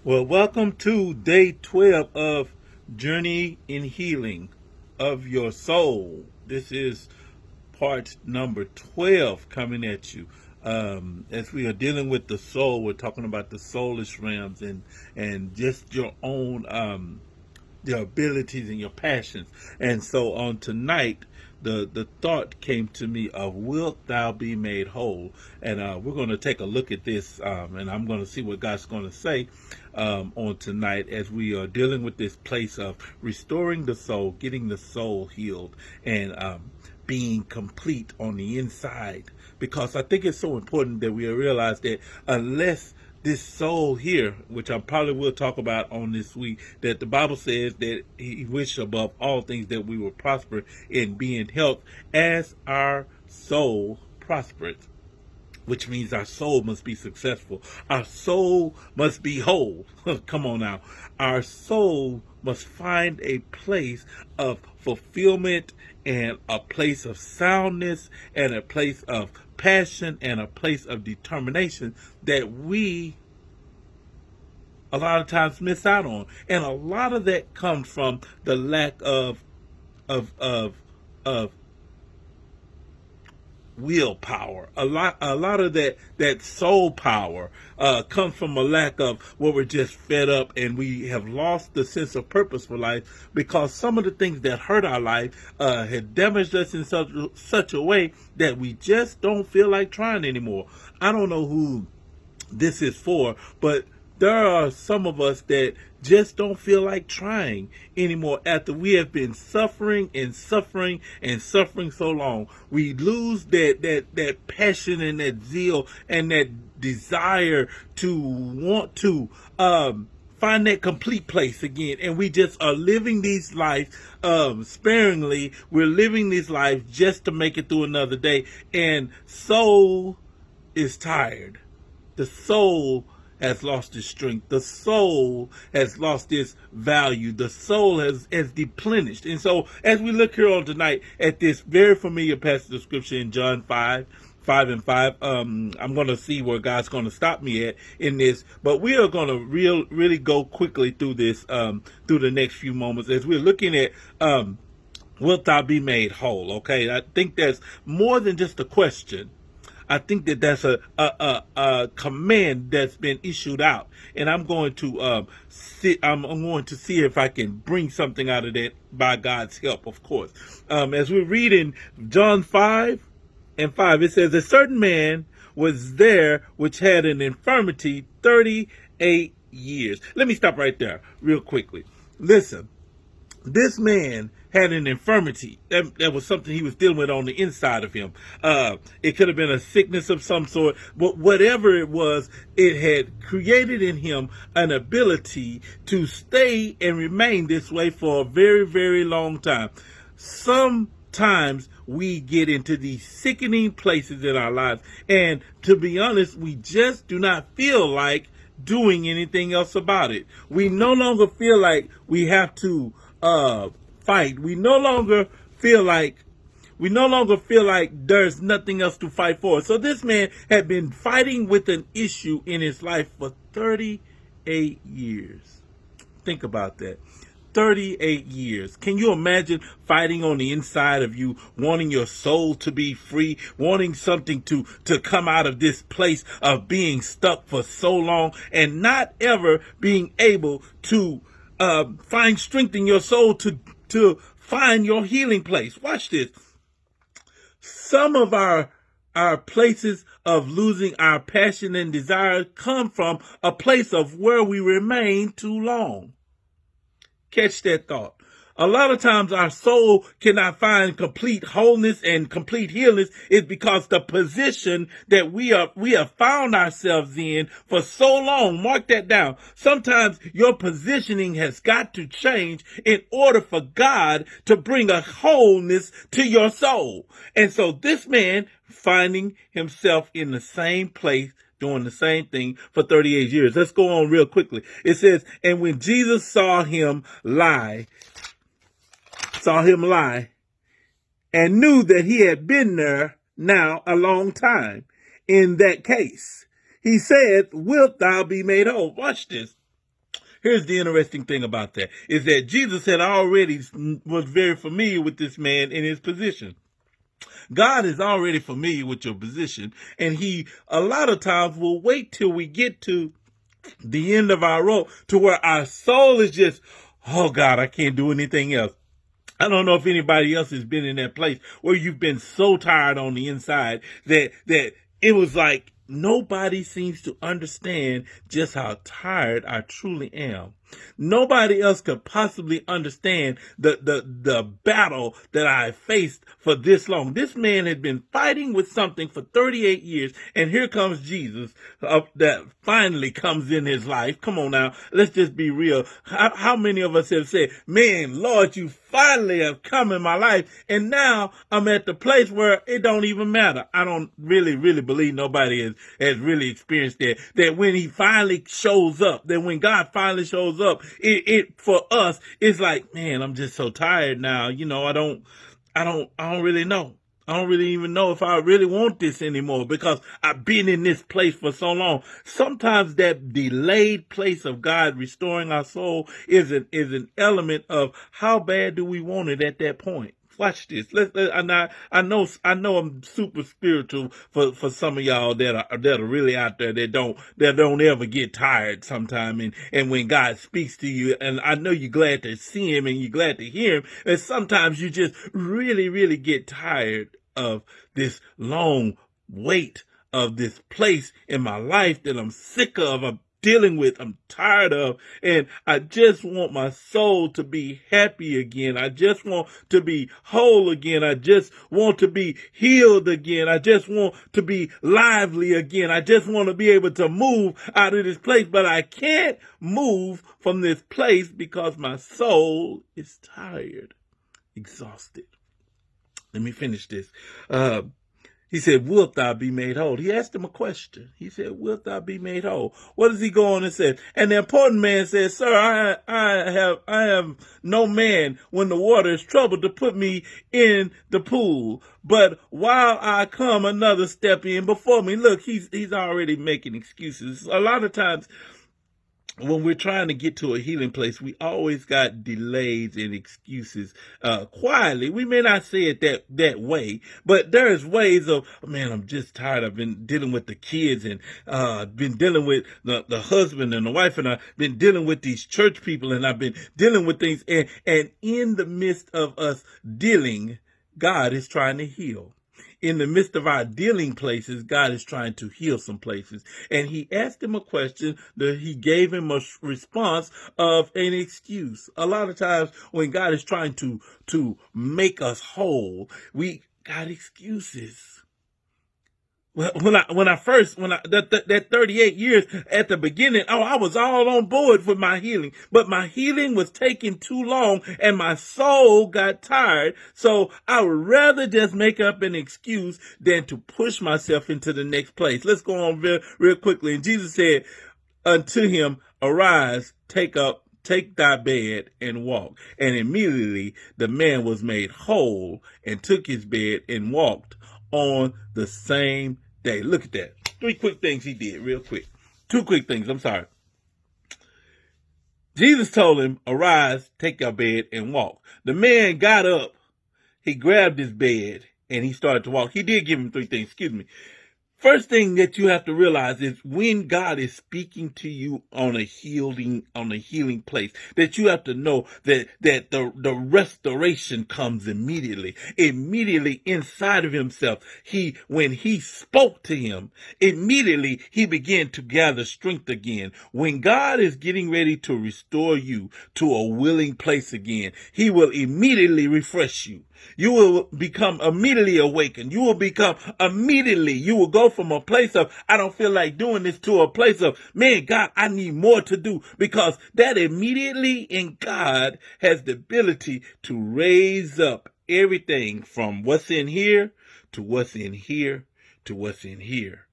Well, welcome to day 12 of Journey in Healing of Your Soul. This is part number 12 coming at you. As we are dealing with the soul, we're talking about the soulish realms and just your own your abilities and your passions. And so on tonight, the thought came to me of wilt thou be made whole, and we're going to take a look at this, and I'm going to see what God's going to say on tonight as we are dealing with this place of restoring the soul, getting the soul healed, and being complete on the inside. Because I think it's so important that we realize that unless this soul here, which I probably will talk about on this week, that the Bible says that he wished above all things that we will prosper and be in health as our soul prospereth, which means our soul must be successful. Our soul must be whole. Come on now. Our soul must find a place of fulfillment and a place of soundness and a place of passion and a place of determination that we a lot of times miss out on. And a lot of that comes from the lack of of willpower. A lot of that soul power comes from a lack of where we're just fed up and we have lost the sense of purpose for life because some of the things that hurt our life had damaged us in such a way that we just don't feel like trying anymore. I don't know who this is for, but there are some of us that just don't feel like trying anymore after we have been suffering and suffering and suffering so long. We lose that passion and that zeal and that desire to want to find that complete place again, and we just are living these lives sparingly. We're living these lives just to make it through another day, and soul is tired. The soul has lost its strength. The soul has lost its value. The soul has deplenished. And so as we look here on tonight at this very familiar passage of scripture in John 5:5, I'm going to see where God's going to stop me at in this. But we are going to really go quickly through this, through the next few moments as we're looking at, wilt thou be made whole? Okay. I think that's more than just a question. I think that that's a command that's been issued out, and I'm going to see. I'm going to see if I can bring something out of that by God's help, of course. As we read in John 5:5, it says, "A certain man was there which had an infirmity 38 years." Let me stop right there, real quickly. Listen. This man had an infirmity. That was something he was dealing with on the inside of him. It could have been a sickness of some sort, but whatever it was, it had created in him an ability to stay and remain this way for a very, very long time. Sometimes we get into these sickening places in our lives, and to be honest, we just do not feel like doing anything else about it. We no longer feel like we have to fight. We no longer feel like there's nothing else to fight for. So this man had been fighting with an issue in his life for 38 years. Think about that. 38 years. Can you imagine fighting on the inside of you, wanting your soul to be free, wanting something to come out of this place of being stuck for so long and not ever being able to find strength in your soul to find your healing place? Watch this. Some of our places of losing our passion and desire come from a place of where we remain too long. Catch that thought. A lot of times our soul cannot find complete wholeness and complete healing is because the position that we have found ourselves in for so long. Mark that down. Sometimes your positioning has got to change in order for God to bring a wholeness to your soul. And so this man finding himself in the same place doing the same thing for 38 years. Let's go on real quickly. It says, and when Jesus saw him lie, and knew that he had been there now a long time in that case, he said, wilt thou be made whole? Watch this. here's the interesting thing about that, is that Jesus had already was very familiar with this man in his position. God is already familiar with your position, and he a lot of times will wait till we get to the end of our rope to where our soul is just, oh God, I can't do anything else. I don't know if anybody else has been in that place where you've been so tired on the inside that it was like nobody seems to understand just how tired I truly am. Nobody else could possibly understand the battle that I faced for this long. This man had been fighting with something for 38 years, and here comes Jesus that finally comes in his life. Come on now, let's just be real. How many of us have said, man, Lord, you finally have come in my life, and now I'm at the place where it don't even matter. I don't really believe nobody has really experienced that when he finally shows up, that when God finally shows up, it for us, it's like, man, I'm just so tired now. You know, I don't really know. I don't really even know if I really want this anymore because I've been in this place for so long. Sometimes that delayed place of God restoring our soul is an element of how bad do we want it at that point. Watch this. I know I'm super spiritual for some of y'all that are really out there that don't ever get tired sometime. And when God speaks to you, and I know you're glad to see him and you're glad to hear him, and sometimes you just really get tired of this long wait of this place in my life that I'm sick of. I'm dealing with, I'm tired of, and I just want my soul to be happy again. I just want to be whole again. I just want to be healed again. I just want to be lively again. I just want to be able to move out of this place, but I can't move from this place because my soul is tired, exhausted. Let me finish this. He said, wilt thou be made whole? He asked him a question. He said, wilt thou be made whole? What does he go on and say? And the important man said, sir, I have no man when the water is troubled to put me in the pool. But while I come, another step in before me. Look, he's already making excuses. A lot of times, when we're trying to get to a healing place, we always got delays and excuses. Quietly, we may not say it that way, but there's ways of, man, I'm just tired. I've been dealing with the kids and been dealing with the husband and the wife, and I've been dealing with these church people, and I've been dealing with things. And in the midst of us dealing, God is trying to heal. In the midst of our dealing places, God is trying to heal some places. And he asked him a question that he gave him a response of an excuse. A lot of times when God is trying to make us whole, we got excuses. Well, that 38 years at the beginning, I was all on board with my healing, but my healing was taking too long and my soul got tired. So I would rather just make up an excuse than to push myself into the next place. Let's go on real quickly. And Jesus said unto him, arise, take thy bed and walk. And immediately the man was made whole and took his bed and walked on the same day. Look at that. 3 quick things he did real quick. 2 quick things. I'm sorry. Jesus told him, arise, take your bed and walk. The man got up. He grabbed his bed and he started to walk. He did give him 3 things. Excuse me. First thing that you have to realize is when God is speaking to you on a healing place, that you have to know that the restoration comes immediately inside of himself. When he spoke to him, immediately he began to gather strength again. When God is getting ready to restore you to a willing place again, he will immediately refresh you. You will become immediately awakened. You will go from a place of, I don't feel like doing this, to a place of, man, God, I need more to do, because that immediately in God has the ability to raise up everything from what's in here to what's in here to what's in here.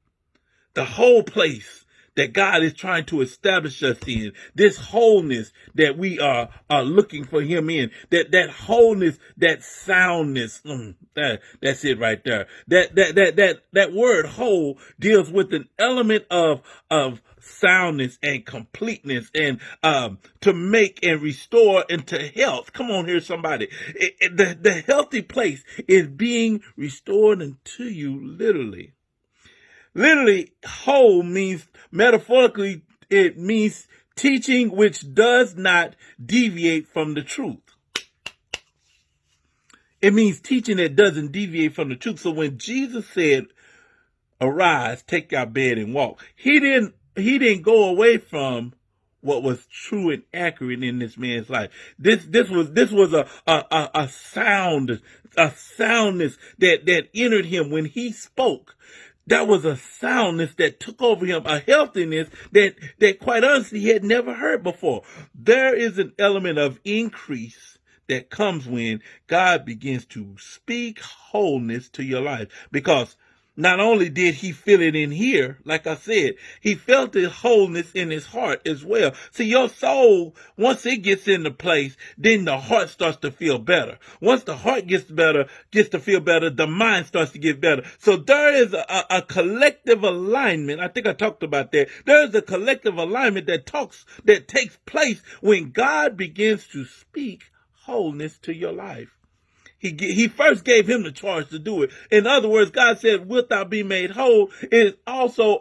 The whole place that God is trying to establish us in, this wholeness that we are looking for him in, that wholeness, that soundness, that's it right there. That word whole deals with an element of soundness and completeness, and to make and restore into health. Come on here, somebody. The healthy place is being restored unto you, literally. Literally, whole means, metaphorically, it means teaching which does not deviate from the truth. It means teaching that doesn't deviate from the truth. So when Jesus said, arise, take your bed and walk, he didn't go away from what was true and accurate in this man's life. This was a soundness that entered him when he spoke. That was a soundness that took over him, a healthiness that quite honestly he had never heard before. There is an element of increase that comes when God begins to speak wholeness to your life, because not only did he feel it in here, like I said, he felt the wholeness in his heart as well. See, your soul, once it gets into place, then the heart starts to feel better. Once the heart gets to feel better, the mind starts to get better. So there is a collective alignment. I think I talked about that. There is a collective alignment that takes place when God begins to speak wholeness to your life. He first gave him the charge to do it. In other words, God said, wilt thou be made whole? It is also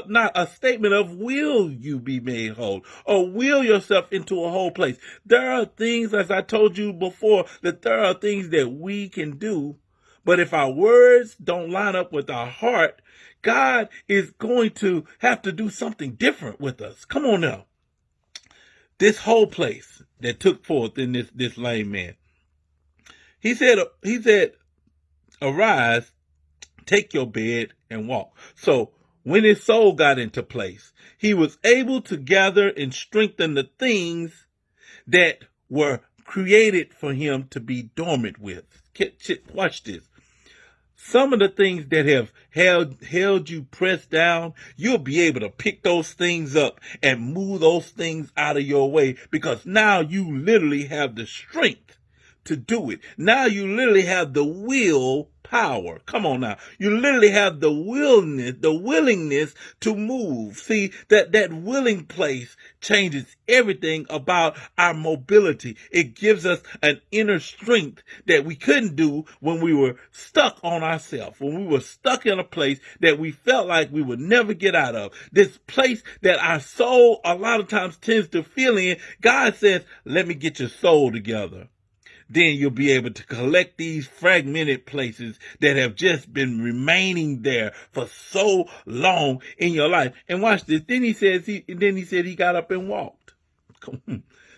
not a statement of will you be made whole, or will yourself into a whole place. There are things, as I told you before, that there are things that we can do, but if our words don't line up with our heart, God is going to have to do something different with us. Come on now. This whole place that took forth in this lame man. He said, arise, take your bed and walk. So when his soul got into place, he was able to gather and strengthen the things that were created for him to be dormant with. Watch this. Some of the things that have held you pressed down, you'll be able to pick those things up and move those things out of your way, because now you literally have the strength to do it. Now you literally have the will power. Come on now. You literally have the willingness to move. See, that willing place changes everything about our mobility. It gives us an inner strength that we couldn't do when we were stuck on ourselves, when we were stuck in a place that we felt like we would never get out of. This place that our soul a lot of times tends to feel in. God says, let me get your soul together. Then you'll be able to collect these fragmented places that have just been remaining there for so long in your life. And watch this. Then he said he got up and walked.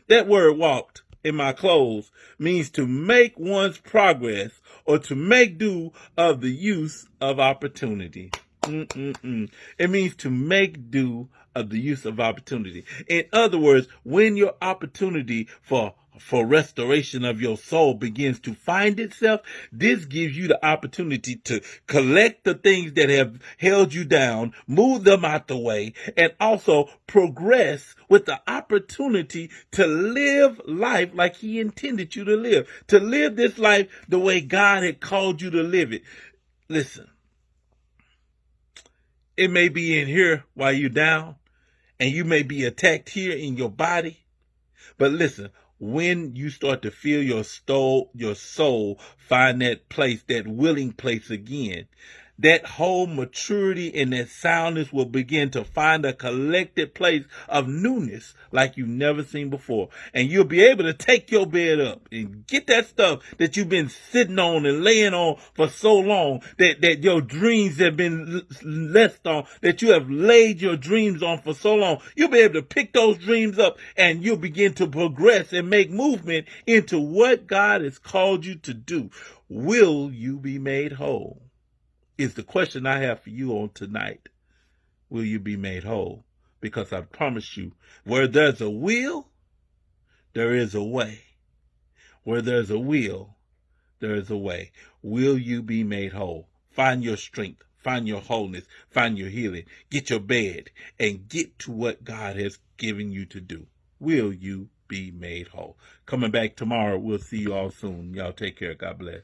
That word walked in my clothes means to make one's progress or to make do of the use of opportunity. It means to make do of the use of opportunity. In other words, when your opportunity for restoration of your soul begins to find itself, this gives you the opportunity to collect the things that have held you down, move them out the way, and also progress with the opportunity to live life like he intended you to live this life the way God had called you to live it. Listen, it may be in here while you're down, and you may be attacked here in your body, but listen, when you start to feel your soul find that place, that willing place again, that whole maturity and that soundness will begin to find a collected place of newness like you've never seen before. And you'll be able to take your bed up and get that stuff that you've been sitting on and laying on for so long, that your dreams have been left on, that you have laid your dreams on for so long. You'll be able to pick those dreams up and you'll begin to progress and make movement into what God has called you to do. Will you be made whole? Is the question I have for you on tonight. Will you be made whole? Because I promise you, where there's a will, there is a way. Where there's a will, there is a way. Will you be made whole? Find your strength, find your wholeness, find your healing. Get your bed and get to what God has given you to do. Will you be made whole? Coming back tomorrow. We'll see you all soon. Y'all take care. God bless.